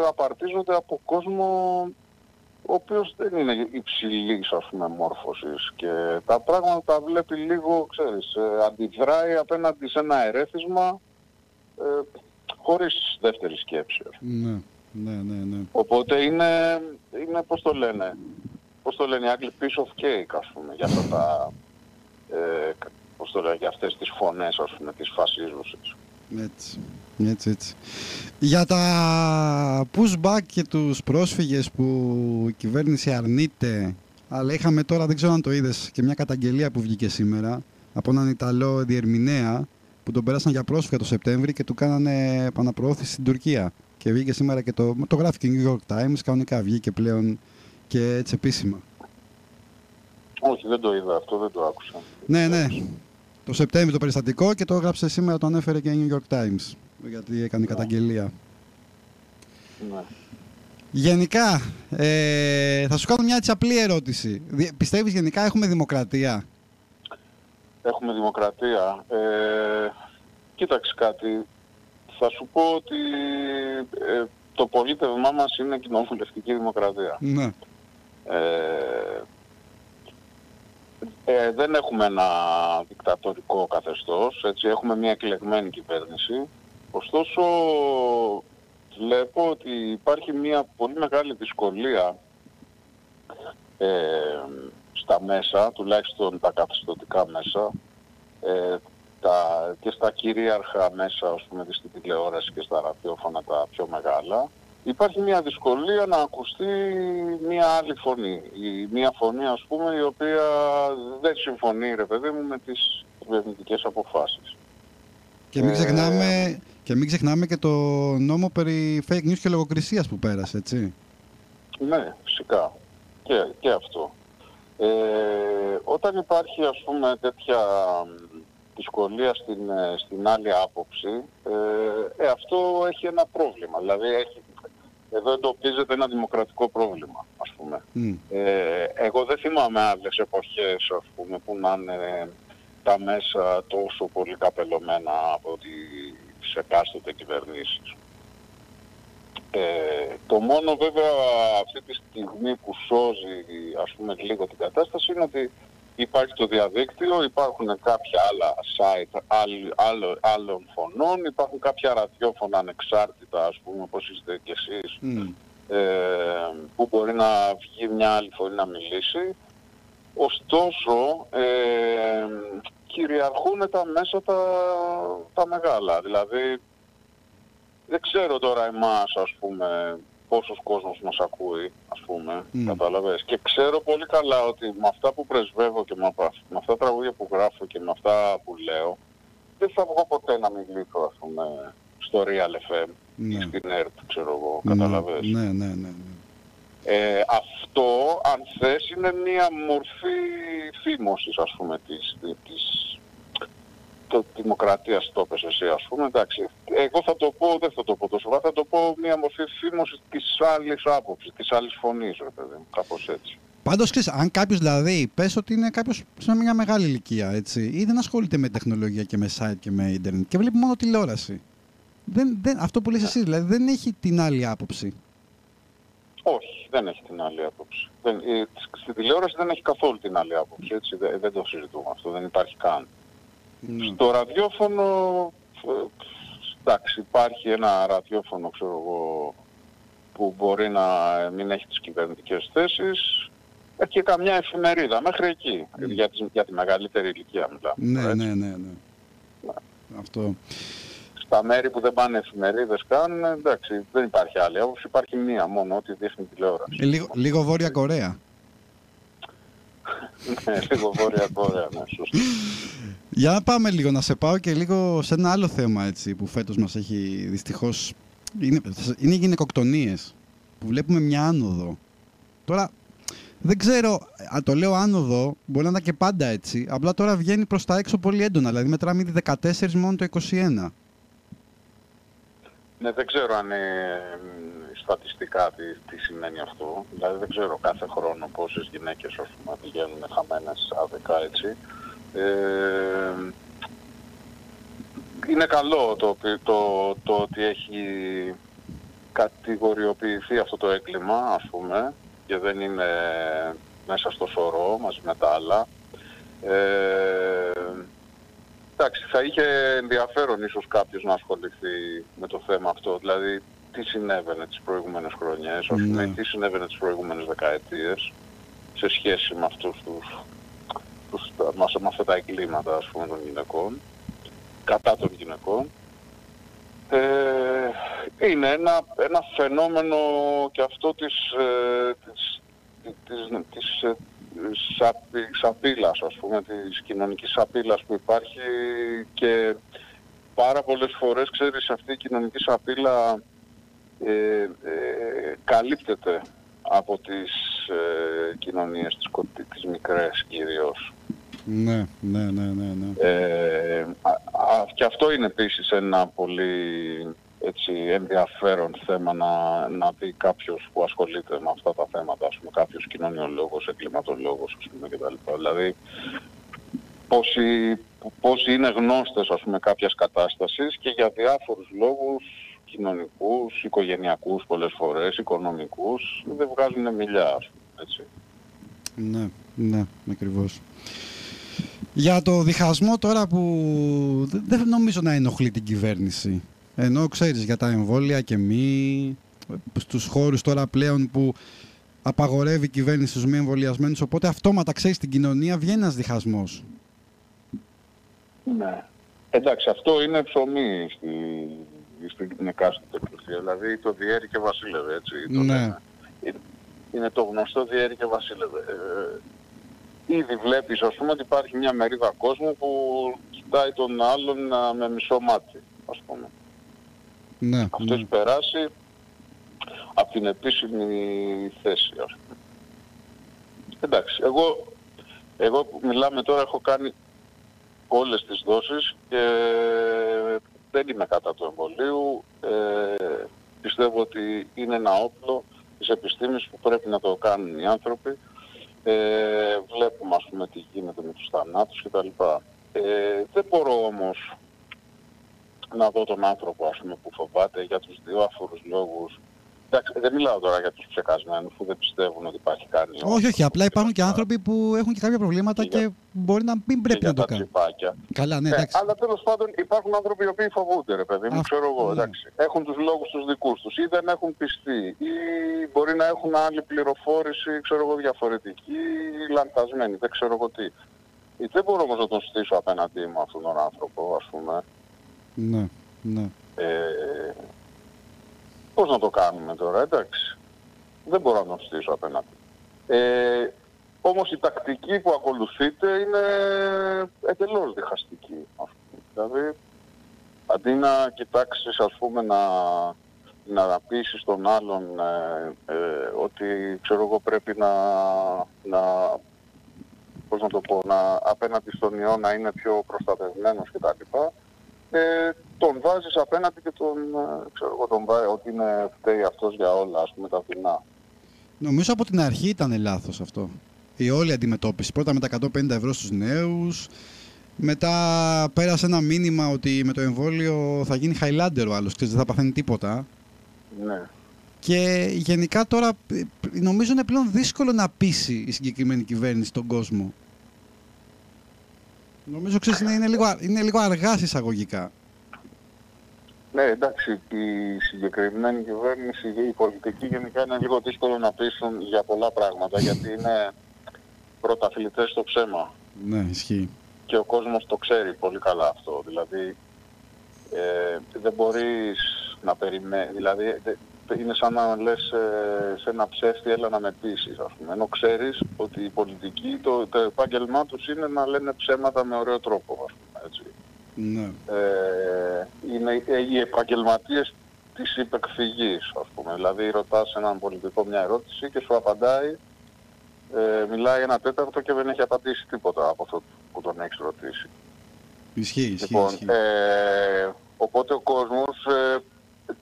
απαρτίζονται από κόσμο ο οποίος δεν είναι υψηλής, ας πούμε, μόρφωσης και τα πράγματα τα βλέπει λίγο, ξέρεις, αντιδράει απέναντι σε ένα ερέθισμα χωρίς δεύτερη σκέψη. Ναι. Ναι. Οπότε είναι πώς το λένε, οι Άγγλοι piece of cake, ας πούμε, για αυτά τα, πώς το λένε, για αυτές τις φωνές, ας πούμε, τις φασίζουσες. Έτσι. Για τα pushback και τους πρόσφυγες που η κυβέρνηση αρνείται, αλλά είχαμε τώρα, δεν ξέρω αν το είδες, και μια καταγγελία που βγήκε σήμερα από έναν Ιταλό διερμηνέα που τον πέρασαν για πρόσφυγα το Σεπτέμβρη και του κάνανε επαναπροώθηση στην Τουρκία. Και βγήκε σήμερα και το γράφει και New York Times, κανονικά βγήκε πλέον και έτσι επίσημα. Όχι, δεν το είδα αυτό, δεν το άκουσα. Ναι. Το Σεπτέμβριο το περιστατικό και το έγραψε σήμερα, το ανέφερε και New York Times, γιατί έκανε καταγγελία. Ναι. Γενικά, θα σου κάνω μια έτσι απλή ερώτηση. Πιστεύεις γενικά έχουμε δημοκρατία? Έχουμε δημοκρατία. Κοίταξε κάτι. Θα σου πω ότι το πολίτευμά μας είναι κοινοβουλευτική δημοκρατία. Ναι. Δεν έχουμε ένα δικτατορικό καθεστώς, έτσι, έχουμε μια εκλεγμένη κυβέρνηση. Ωστόσο, βλέπω ότι υπάρχει μια πολύ μεγάλη δυσκολία στα μέσα, τουλάχιστον τα καθεστωτικά μέσα, και στα κυρίαρχα μέσα, ας πούμε, στην τηλεόραση και στα ραδιόφωνα τα πιο μεγάλα. Υπάρχει μια δυσκολία να ακουστεί μια άλλη φωνή. Μια φωνή, ας πούμε, η οποία δεν συμφωνεί, ρε παιδί μου, με τις κυβερνητικές αποφάσεις. Και μην ξεχνάμε και το νόμο περί fake news και λογοκρισίας που πέρασε, έτσι. Ναι, φυσικά. Και αυτό. Όταν υπάρχει, ας πούμε, τέτοια δυσκολία στην άλλη άποψη, αυτό έχει ένα πρόβλημα. Δηλαδή εδώ εντοπίζεται ένα δημοκρατικό πρόβλημα, ας πούμε. Εγώ δεν θυμάμαι άλλες εποχές, ας πούμε, που να είναι τα μέσα τόσο πολύ καπελωμένα από τις εκάστοτε κυβερνήσεις. Το μόνο βέβαια αυτή τη στιγμή που σώζει, ας πούμε, λίγο την κατάσταση είναι ότι υπάρχει το διαδίκτυο, υπάρχουν κάποια άλλα site άλλων φωνών, υπάρχουν κάποια ραδιόφωνα ανεξάρτητα, ας πούμε, όπως είστε και εσείς, που μπορεί να βγει μια άλλη φωνή να μιλήσει. Ωστόσο, κυριαρχούν τα μέσα τα μεγάλα. Δηλαδή, δεν ξέρω τώρα εμάς, ας πούμε, πόσος κόσμος μας ακούει, ας πούμε, κατάλαβες. Και ξέρω πολύ καλά ότι με αυτά που πρεσβεύω και με αυτά τα τραγούδια που γράφω και με αυτά που λέω, δεν θα βγω ποτέ να μιλήσω, ας πούμε, στο Real FM ή στην ΕΡΤ, ξέρω εγώ, κατάλαβες. Ναι. Αυτό, αν θες, είναι μια μορφή φήμωσης, ας πούμε, της δημοκρατίας, το πες εσύ, ας πούμε, εντάξει. Εγώ δεν θα το πω τόσο βάθα, θα το πω μια μορφή φήμωσης της άλλης άποψης, της άλλης φωνής, ρε παιδί μου, κάπως έτσι. Πάντως, ξέρεις, αν κάποιος, δηλαδή, πες ότι είναι κάποιος σε μια μεγάλη ηλικία, έτσι, ή δεν ασχολείται με τεχνολογία και με site και με ίντερνετ και βλέπει μόνο τηλεόραση. Αυτό που λες εσύ, δηλαδή, δεν έχει την άλλη άποψη. Όχι, δεν έχει την άλλη άποψη. Στη τηλεόραση δεν έχει καθόλου την άλλη άποψη, έτσι, δεν το συζητούμε αυτό, δεν υπάρχει καν. Στο ραδιόφωνο, εντάξει, υπάρχει ένα ραδιόφωνο, ξέρω εγώ, που μπορεί να μην έχει τις κυβερνητικές θέσεις και καμιά εφημερίδα μέχρι εκεί, για τη μεγαλύτερη ηλικία μιλάμε. Ναι. Αυτό. Στα μέρη που δεν πάνε εφημερίδες καν, εντάξει, δεν υπάρχει άλλη. Όπως υπάρχει μία μόνο, ό,τι δείχνει τηλεόραση. Λίγο Βόρεια Κορέα. Ναι, λίγο Βόρεια Κορέα, ναι, σωστά. Για να πάμε λίγο, να σε πάω και λίγο σε ένα άλλο θέμα έτσι, που φέτος μας έχει δυστυχώς. Είναι οι γυναικοκτονίες, που βλέπουμε μια άνοδο. Τώρα, δεν ξέρω, αν το λέω άνοδο, μπορεί να είναι και πάντα έτσι. Απλά τώρα βγαίνει προς τα έξω πολύ έντονα, δηλαδή μετράμε ήδη 14 μόνο το 21. Ναι, δεν ξέρω αν στατιστικά τι σημαίνει αυτό. Δηλαδή δεν ξέρω κάθε χρόνο πόσες γυναίκες πηγαίνουν χαμένες άδικα έτσι. Είναι καλό το ότι έχει κατηγοριοποιηθεί αυτό το έγκλημα, ας πούμε, και δεν είναι μέσα στο σωρό μαζί με τα άλλα. Εντάξει, θα είχε ενδιαφέρον ίσως κάποιος να ασχοληθεί με το θέμα αυτό, δηλαδή τι συνέβαινε τις προηγούμενες χρονιές, ας πούμε, τι συνέβαινε τις προηγούμενες δεκαετίες σε σχέση με αυτούς με αυτά τα εγκλήματα, ας πούμε, των γυναικών, κατά των γυναικών. Είναι ένα φαινόμενο και αυτό της σαπίλας, ας πούμε, της κοινωνικής σαπίλας που υπάρχει, και πάρα πολλές φορές, ξέρεις, αυτή η κοινωνική σαπίλα καλύπτεται από τις κοινωνίες, τις μικρές κυρίως. Ναι. Και αυτό είναι επίσης ένα πολύ έτσι ενδιαφέρον θέμα να δει κάποιος που ασχολείται με αυτά τα θέματα, ας πούμε, κάποιος κοινωνιολόγος, εγκληματολόγος, ας πούμε, κτλ. Δηλαδή, πόσοι είναι γνώστες, ας πούμε, κάποιας κατάστασης και για διάφορους λόγους κοινωνικούς, οικογενειακούς πολλές φορές, οικονομικούς, δεν βγάζουν μιλιά, ας πούμε, έτσι. Ναι, ακριβώς. Για το διχασμό τώρα που δεν νομίζω να ενοχλεί την κυβέρνηση. Ενώ ξέρεις για τα εμβόλια και μη, στους χώρους τώρα πλέον που απαγορεύει η κυβέρνηση στους μη εμβολιασμένους, οπότε αυτόματα ξέρεις στην κοινωνία βγαίνει ένας διχασμός. Ναι. Εντάξει, αυτό είναι ψωμί στην εκάστοτε εκκλησία, δηλαδή το διέρη και βασίλευε, έτσι. Ναι. Είναι το γνωστό διέρη και βασίλευε. Ήδη βλέπεις, ας πούμε, ότι υπάρχει μια μερίδα κόσμου που κοιτάει τον άλλον με μισό μάτι, ας πούμε. Ναι, αυτό έχει περάσει από την επίσημη θέση, ας πούμε. Εντάξει, εγώ που μιλάμε τώρα έχω κάνει όλες τις δόσεις και δεν είμαι κατά του εμβολίου. Πιστεύω ότι είναι ένα όπλο της επιστήμης που πρέπει να το κάνουν οι άνθρωποι. Βλέπουμε, ας πούμε, τι γίνεται με τους θανάτους κτλ. Δεν μπορώ όμως να δω τον άνθρωπο, ας πούμε, που φοβάται για τους διάφορους λόγους. Εντάξει, δεν μιλάω τώρα για τους ψεκασμένους που δεν πιστεύουν ότι υπάρχει κανείς. Όχι, απλά υπάρχουν και άνθρωποι που έχουν και κάποια προβλήματα και μπορεί να μην πρέπει να το κάνουν. Καλά, ναι, εντάξει. Αλλά τέλος πάντων υπάρχουν άνθρωποι οι οποίοι φοβούνται, ρε παιδί μου, ξέρω εγώ, εντάξει. Έχουν τους λόγους τους δικούς τους ή δεν έχουν πιστεί ή μπορεί να έχουν άλλη πληροφόρηση, ξέρω εγώ, διαφορετική ή λανθασμένη, δεν ξέρω εγώ τι. Δεν μπορώ όμως να τον στήσω απέναντί μου αυτόν τον άνθρωπο, ας πούμε. Ναι. Πώς να το κάνουμε τώρα, εντάξει. Δεν μπορώ να τον στήσω απέναντι. Όμως η τακτική που ακολουθείται είναι εντελώς διχαστική. Δηλαδή, αντί να κοιτάξεις, ας πούμε, να πείσεις τον άλλον ότι, ξέρω εγώ, πρέπει πώς να το πω, απέναντι στον ιό να είναι πιο προστατευμένος κτλ. Τον βάζεις απέναντι και ξέρω εγώ, τον βάζει ότι φταίει αυτός για όλα, ας πούμε, τα δεινά. Νομίζω από την αρχή ήταν λάθος αυτό. Η όλη αντιμετώπιση. Πρώτα με τα 150 ευρώ στους νέους, μετά πέρασε ένα μήνυμα ότι με το εμβόλιο θα γίνει Highlander ο άλλος, δεν θα παθαίνει τίποτα. Ναι. Και γενικά τώρα νομίζω είναι πλέον δύσκολο να πείσει η συγκεκριμένη κυβέρνηση τον κόσμο. Νομίζω, ξέρεις, είναι λίγο αργά εισαγωγικά. Ναι, εντάξει, η συγκεκριμένη κυβέρνηση, η πολιτική γενικά είναι λίγο δύσκολο να πείσουν για πολλά πράγματα, γιατί είναι πρωταθλητές στο ψέμα. Ναι, ισχύει. Και ο κόσμος το ξέρει πολύ καλά αυτό. Δηλαδή, δεν μπορείς να περιμένεις, δηλαδή είναι σαν να λες σε ένα ψεύτη έλα να με πείσεις, ας πούμε. Ενώ ξέρεις ότι οι πολιτικοί, το επάγγελμά τους είναι να λένε ψέματα με ωραίο τρόπο, ας πούμε, έτσι. Ναι. Είναι οι επαγγελματίες της υπεκφυγής, ας πούμε. Δηλαδή ρωτάς έναν πολιτικό μια ερώτηση και σου απαντάει, μιλάει ένα τέταρτο και δεν έχει απαντήσει τίποτα από αυτό που τον έχεις ρωτήσει. Ισχύει. Λοιπόν, οπότε ο κόσμος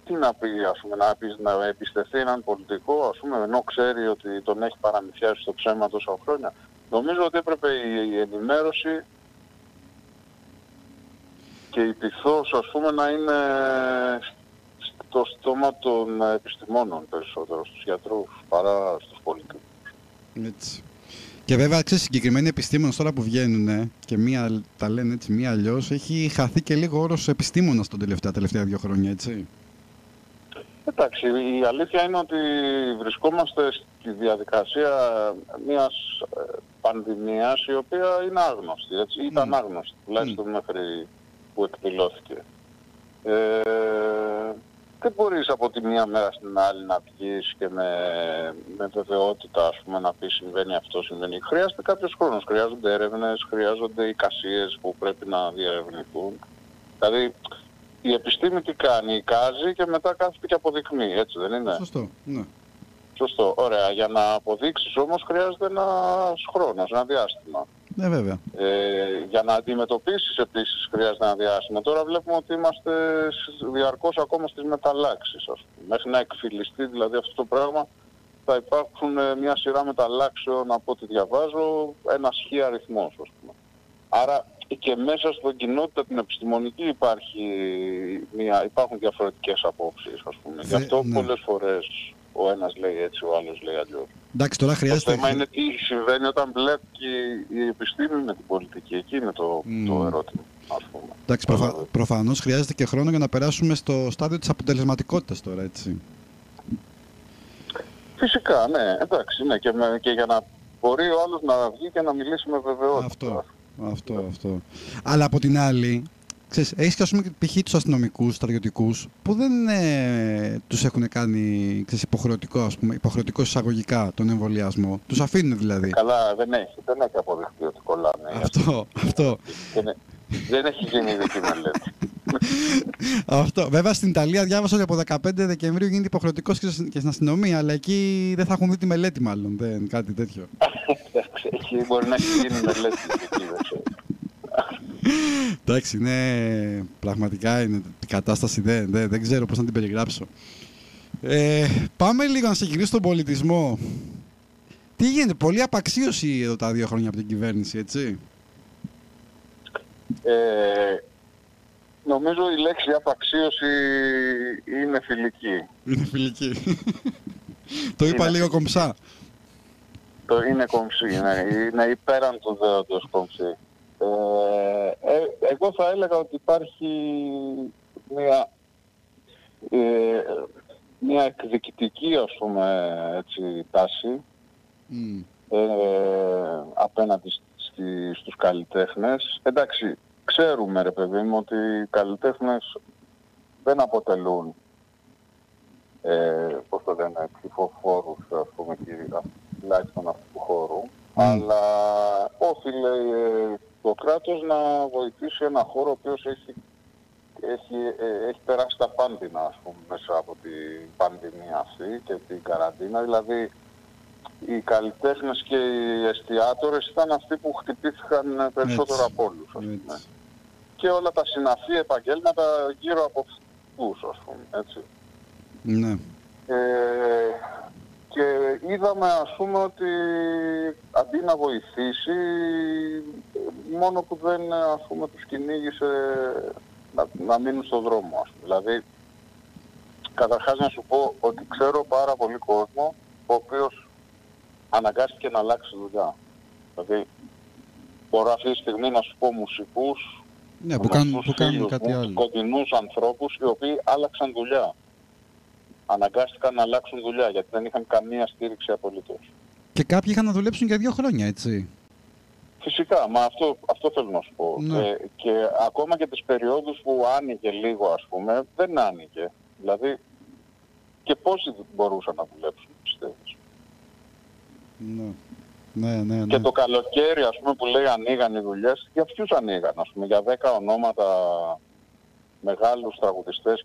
τι να πει, ας πούμε, να εμπιστευτεί έναν πολιτικό, ας πούμε, ενώ ξέρει ότι τον έχει παραμυθιάσει στο ψέμα τόσα χρόνια. Νομίζω ότι έπρεπε η ενημέρωση και η πειθός, ας πούμε, να είναι στο στόμα των επιστημόνων περισσότερο, στους γιατρούς, παρά στους πολιτικούς. Έτσι. Και βέβαια, ξέρεις, συγκεκριμένοι επιστήμονες τώρα που βγαίνουν και μία τα λένε έτσι, μία αλλιώς, έχει χαθεί και λίγο όρος επιστήμονας τον τελευταία 2 χρόνια, έτσι. Εντάξει, η αλήθεια είναι ότι βρισκόμαστε στη διαδικασία μιας πανδημίας η οποία είναι άγνωστη, έτσι. Ήταν άγνωστη, τουλάχιστον μέχρι που εκδηλώθηκε. Δεν μπορείς από τη μία μέρα στην άλλη να βγεις και με βεβαιότητα, ας πούμε, να πεις συμβαίνει αυτό, συμβαίνει. Χρειάζεται κάποιος χρόνος, χρειάζονται έρευνες, χρειάζονται εικασίες που πρέπει να διερευνηθούν. Δηλαδή, η επιστήμη τι κάνει, εικάζει και μετά κάθεται και αποδεικνύει, έτσι δεν είναι? Σωστό, ναι. Σωστό, ωραία. Για να αποδείξεις όμως χρειάζεται ένας χρόνος, ένα διάστημα. Ναι, βέβαια. Για να αντιμετωπίσεις επίσης χρειάζεται ένα διάστημα. Τώρα βλέπουμε ότι είμαστε διαρκώς ακόμα στις μεταλλάξεις, ας πούμε. Μέχρι να εκφυλιστεί δηλαδή αυτό το πράγμα θα υπάρχουν μια σειρά μεταλλάξεων από ό,τι διαβάζω, ένας χι αριθμός, ας πούμε. Άρα και μέσα στην κοινότητα την επιστημονική υπάρχουν διαφορετικές απόψεις, ας πούμε. Γι' αυτό πολλές φορές ο ένας λέει έτσι, ο άλλος λέει αλλιώς. Εντάξει, τώρα χρειάζεται... Το θέμα είναι τι συμβαίνει όταν μπλέκει η επιστήμη με την πολιτική. Εκεί είναι το ερώτημα, ας πούμε. Εντάξει, προφανώς χρειάζεται και χρόνο για να περάσουμε στο στάδιο της αποτελεσματικότητας τώρα, έτσι. Φυσικά, ναι, εντάξει, ναι, και για να μπορεί ο άλλος να βγει και να μιλήσει με βεβαιότητα. Αυτό. Αλλά από την άλλη, ξέρεις, έχεις και ας πούμε π.χ. τους αστυνομικούς, στρατιωτικούς, που δεν τους έχουν κάνει, ξέρεις, υποχρεωτικό εισαγωγικά τον εμβολιασμό. Τους αφήνουν δηλαδή. Καλά, δεν έχει αποδειχθεί ότι κολλάνε. Αυτό. Δεν έχει γίνει ειδική μελέτη. Αυτό. Βέβαια στην Ιταλία διάβασα ότι από 15 Δεκεμβρίου γίνεται υποχρεωτικός και στην αστυνομία, αλλά εκεί δεν θα έχουν δει τη μελέτη μάλλον, δεν κάτι τέτοιο. Εκεί μπορεί να έχει γίνει μελέτη εκεί, δεν ξέρω. Εντάξει, ναι, πραγματικά είναι η κατάσταση, δεν ξέρω πώς να την περιγράψω. Πάμε λίγο να ξεκινήσουμε στον πολιτισμό. Τι γίνεται, πολλή απαξίωση εδώ τα 2 χρόνια από την κυβέρνηση, έτσι. Νομίζω η λέξη απαξίωση είναι φιλική. Είναι φιλική. Το είπα λίγο κομψά. Είναι κομψή, είναι υπέραν του δέοντος κομψή. Εγώ θα έλεγα ότι υπάρχει μια εκδικητική, ας πούμε, έτσι, τάση απέναντι στους καλλιτέχνες. Εντάξει, ξέρουμε, ρε παιδί μου, ότι οι καλλιτέχνες δεν αποτελούν πώς το λένε, ψηφοφόρους, ας πούμε, τουλάχιστον αυτού του χώρου, αλλά όφιλε το κράτος να βοηθήσει ένα χώρο ο οποίος έχει περάσει τα πάντινα, ας πούμε, μέσα από την πανδημία αυτή και την καραντίνα. Δηλαδή οι καλλιτέχνες και οι εστιατόρες ήταν αυτοί που χτυπήθηκαν περισσότερο από όλους, ας πούμε. Και όλα τα συναφή επαγγέλματα γύρω από αυτούς, ας πούμε, έτσι. Ναι. Και είδαμε, ας πούμε, ότι αντί να βοηθήσει, μόνο που δεν, ας πούμε, τους κυνήγησε να μείνουν στον δρόμο, ας πούμε. Δηλαδή, καταρχάς να σου πω ότι ξέρω πάρα πολύ κόσμο ο οποίος αναγκάστηκε να αλλάξει δουλειά. Δηλαδή, μπορώ αυτή τη στιγμή να σου πω μουσικούς Ναι, που κάνουν κάτι άλλο. Κοντινούς ανθρώπους οι οποίοι άλλαξαν δουλειά. Αναγκάστηκαν να αλλάξουν δουλειά γιατί δεν είχαν καμία στήριξη απολύτως. Και κάποιοι είχαν να δουλέψουν για 2 χρόνια, έτσι. Φυσικά, μα αυτό θέλω να σου πω. Ναι. Και ακόμα και τις περιόδους που άνοιγε λίγο, ας πούμε, δεν άνοιγε. Δηλαδή, και πόσοι μπορούσαν να δουλέψουν, πιστεύεις. Ναι. Και το καλοκαίρι, ας πούμε, που λέει ανοίγαν οι δουλειές, για ποιους ανοίγαν, ας πούμε, για 10 ονόματα μεγάλους τραγουδιστές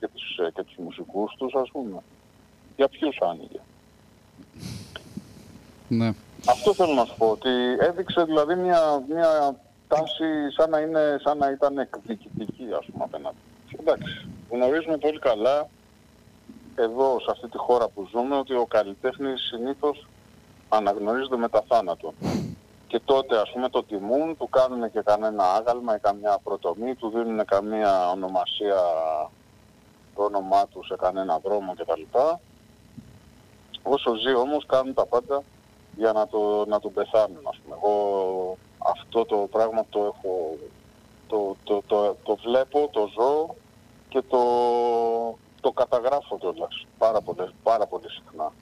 και τους μουσικούς τους, ας πούμε. Για ποιους άνοιγε. Ναι. Αυτό θέλω να σου πω, ότι έδειξε δηλαδή μια τάση σαν να ήταν εκδικητική, ας πούμε, απέναντι. Εντάξει, γνωρίζουμε πολύ καλά εδώ, σε αυτή τη χώρα που ζούμε, ότι ο καλλιτέχνης συνήθως αναγνωρίζεται μετά θάνατο. Και τότε, ας πούμε, το τιμούν, του κάνουν και κανένα άγαλμα ή καμιά προτομή, του δίνουν καμία ονομασία, το όνομά του σε κανένα δρόμο κτλ. Όσο ζει όμως κάνουν τα πάντα για να τον πεθάνουν, ας πούμε. Εγώ αυτό το πράγμα το έχω, το βλέπω, το ζω και το καταγράφω κιόλας πάρα πολύ συχνά.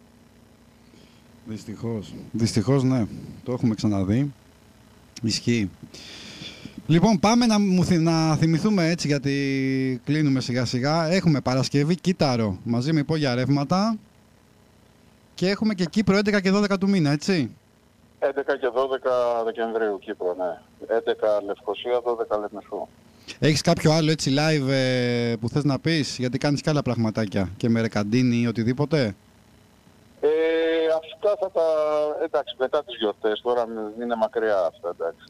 Δυστυχώς ναι, το έχουμε ξαναδεί. Ισχύει. Λοιπόν, πάμε να θυμηθούμε έτσι, γιατί κλείνουμε σιγά σιγά. Έχουμε Παρασκευή Κύτταρο μαζί με υπόγεια ρεύματα. Και έχουμε και Κύπρο 11 και 12 του μήνα, έτσι. 11 και 12 Δεκεμβρίου Κύπρο, ναι. 11 Λευκοσία, 12 Λεμεσό. Έχεις κάποιο άλλο έτσι live που θες να πεις, γιατί κάνεις και άλλα πραγματάκια και με ρεκαντίνι ή οτιδήποτε. Αυτά θα τα... εντάξει, μετά τις γιορτές, τώρα είναι μακριά αυτά, εντάξει.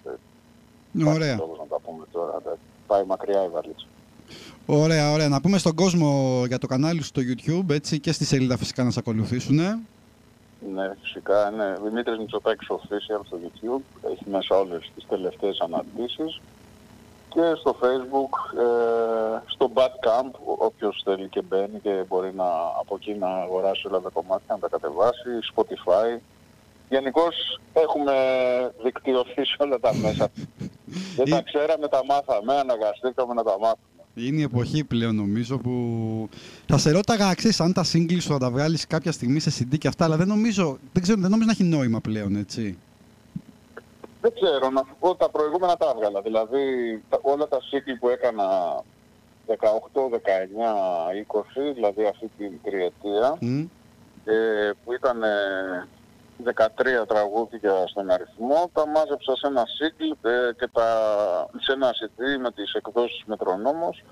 Ωραία. Να τα πούμε τώρα, πάει μακριά η βαλίτσα. Ωραία. Να πούμε στον κόσμο για το κανάλι σου στο YouTube, έτσι, και στη σελίδα φυσικά να σε ακολουθήσουν. Ναι, φυσικά, ναι. Δημήτρης Μητσοτάκης Official στο YouTube, έχει μέσα όλες τις τελευταίες αναρτήσεις. Και στο Facebook, στο Badcamp, όποιος θέλει και μπαίνει και μπορεί από εκεί να αγοράσει όλα τα κομμάτια, να τα κατεβάσει, Spotify. Γενικώς έχουμε δικτυωθεί σε όλα τα μέσα. Δεν τα ξέραμε, τα μάθαμε, αναγκαστήκαμε να τα μάθουμε. Είναι η εποχή πλέον, νομίζω, που θα σε ρώταγα, ξέρεις, αν τα singles σου θα τα βγάλεις κάποια στιγμή σε CD και αυτά, αλλά δεν νομίζω να έχει νόημα πλέον, έτσι. Δεν ξέρω, να σου πω, τα προηγούμενα τα έβγαλα. Δηλαδή όλα τα single που έκανα 18, 19, 20, δηλαδή αυτή την τριετία, που ήταν 13 τραγούδια στον αριθμό, τα μάζεψα σε ένα single και σε ένα CD με τις εκδόσεις Μετρονόμος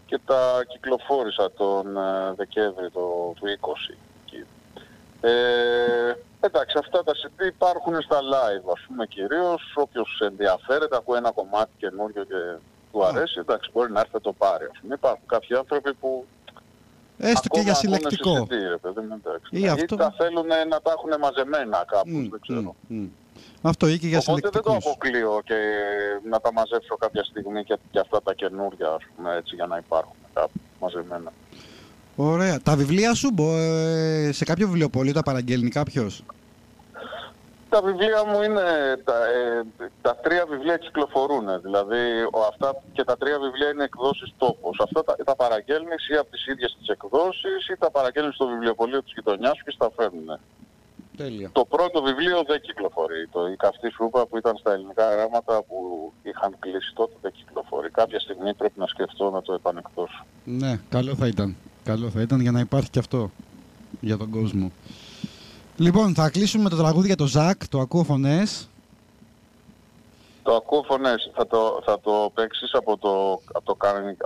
και τα κυκλοφόρησα τον Δεκέμβρη του 20. Εντάξει, αυτά τα CD υπάρχουν στα live, ας πούμε, κυρίως. Όποιος ενδιαφέρεται, ακούει ένα κομμάτι καινούριο και του αρέσει, εντάξει, μπορεί να έρθει να το πάρει, ας πούμε. Υπάρχουν κάποιοι άνθρωποι που έστω και για συλλεκτικό. Ή τα θέλουν να τα έχουν μαζεμένα κάπου, δεν ξέρω. Αυτό ή και για συλλεκτικούς. Οπότε δεν το αποκλείω και να τα μαζέψω κάποια στιγμή και αυτά τα καινούρια, ας πούμε, έτσι, για να υπάρχουν κάπου μαζεμένα. Ωραία. Τα βιβλία σου σε κάποιο βιβλιοπωλείο τα παραγγέλνει κάποιος? Τα βιβλία μου είναι, τα 3 βιβλία κυκλοφορούν, δηλαδή αυτά και τα 3 βιβλία είναι εκδόσεις Τόπος. Αυτά τα παραγγέλνεις ή από τις ίδιες τις εκδόσεις ή τα παραγγέλνεις στο βιβλιοπωλείο της γειτονιάς σου και στα φέρνουν. Τέλεια. Το πρώτο βιβλίο δεν κυκλοφορεί. Η Καυτή Σούπα που ήταν στα ελληνικά γράμματα που είχαν κλείσει τότε δεν κυκλοφορεί. Κάποια στιγμή πρέπει να σκεφτώ να το επανεκδώσω. Ναι, καλό θα ήταν. Καλό θα ήταν για να υπάρχει και αυτό για τον κόσμο. Λοιπόν, θα κλείσουμε με το τραγούδι για το Ζακ, το Ακούω Φωνές. Το Ακούω Φωνές, θα το παίξεις από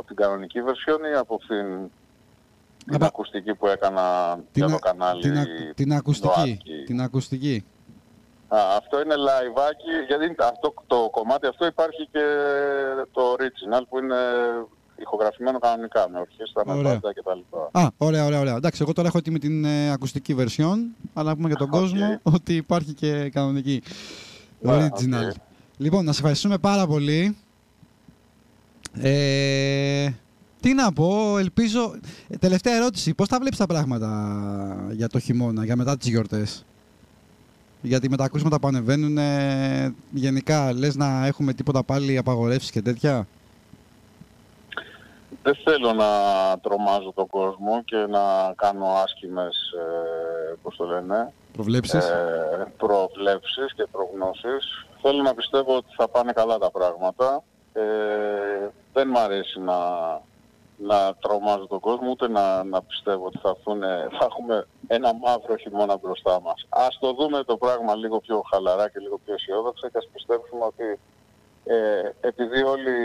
την κανονική version ή από την ακουστική που έκανα για το κανάλι? Την ακουστική. Την ακουστική. Αυτό είναι live-άκι, γιατί το κομμάτι αυτό υπάρχει και το original που είναι ηχογραφημένο κανονικά, με ορχήστρα, με πάντα κτλ. Ωραία. Εντάξει, εγώ τώρα έχω έτοιμη την ακουστική version, αλλά να πούμε για τον κόσμο ότι υπάρχει και κανονική original. Λοιπόν, να σε ευχαριστούμε πάρα πολύ. Τι να πω, ελπίζω... Τελευταία ερώτηση, πώς τα βλέπεις τα πράγματα για το χειμώνα, για μετά τις γιορτές? Γιατί με τα ακούσματα που ανεβαίνουν, γενικά, λες να έχουμε τίποτα πάλι απαγορεύσεις και τέτοια? δεν θέλω να τρομάζω τον κόσμο και να κάνω άσχημες, πώς το λένε, προβλέψεις και προγνώσεις. Θέλω να πιστεύω ότι θα πάνε καλά τα πράγματα. Δεν μ' αρέσει να τρομάζω τον κόσμο, ούτε να πιστεύω ότι θα έχουμε ένα μαύρο χειμώνα μπροστά μας. Ας το δούμε το πράγμα λίγο πιο χαλαρά και λίγο πιο αισιόδοξα και ας πιστέψουμε ότι επειδή όλοι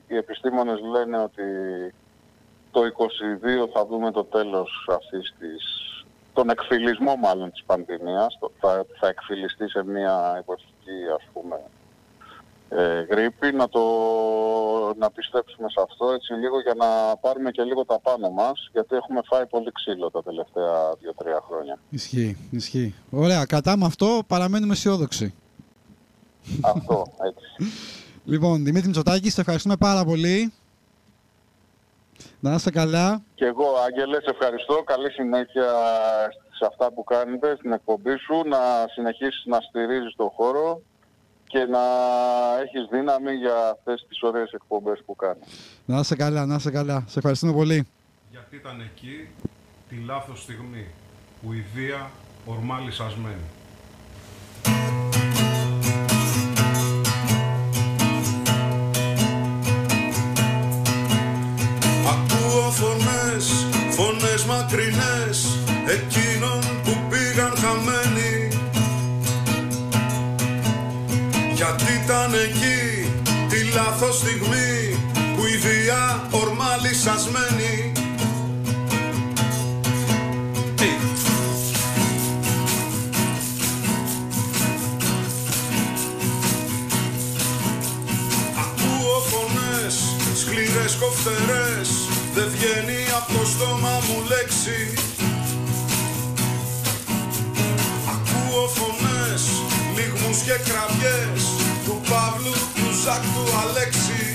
οι επιστήμονες λένε ότι το 22 θα δούμε το τέλος τον εκφυλισμό μάλλον της πανδημίας, θα εκφυλιστεί σε μια εποχική, ας πούμε, γρίπη, να πιστέψουμε σε αυτό έτσι λίγο για να πάρουμε και λίγο τα πάνω μας, γιατί έχουμε φάει πολύ ξύλο τα τελευταία 2-3 χρόνια. Ισχύει. Ωραία, κατά με αυτό παραμένουμε αισιόδοξοι. Αυτό, έτσι. Λοιπόν, Δημήτρη Μητσοτάκη, σε ευχαριστούμε πάρα πολύ. Να είστε καλά. Και εγώ, Άγγελε, σε ευχαριστώ. Καλή συνέχεια σε αυτά που κάνετε, στην εκπομπή σου. Να συνεχίσεις να στηρίζεις τον χώρο και να έχεις δύναμη για αυτές τις ωραίες εκπομπές που κάνεις. Να είστε καλά, να είστε καλά. Σε ευχαριστούμε πολύ. Γιατί ήταν εκεί τη λάθος στιγμή που η βία ορμά λυσασμένη. Ακούω φωνές μακρινές εκείνων που πήγαν χαμένοι. Γιατί ήταν εκεί τη λάθος στιγμή που η βία ορμά λυσασμένη. Ακούω φωνές σκληρές κοφτερές, δεν βγαίνει από το στόμα μου λέξη. Ακούω φωνές, λιγμούς και κραυγές του Παύλου, του Ζακ, του Αλέξη.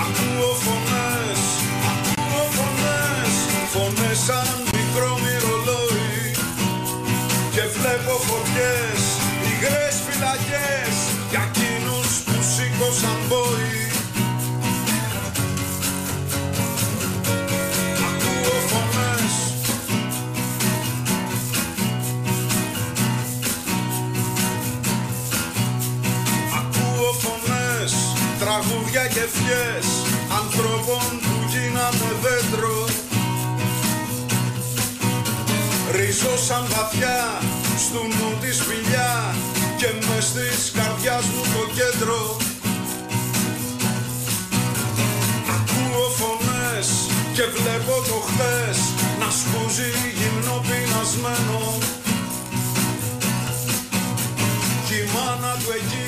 Ακούω φωνές, φωνές σαν μικρό μυρολόι και βλέπω φωτιές, υγρές φυλακές για εκείνους που σήκωσαν πόη. Ακούω φωνές, ακούω φωνές, τραγούδια και ευχές ανθρώπων που γίνανε δέντρο. Ριζώσαν βαθιά στου νου τη σπηλιά και μες της καρδιάς μου το κέντρο. Ακούω φωνές και βλέπω το χθες να σκούζει γυμνό πεινασμένο. Κι η μάνα του εκεί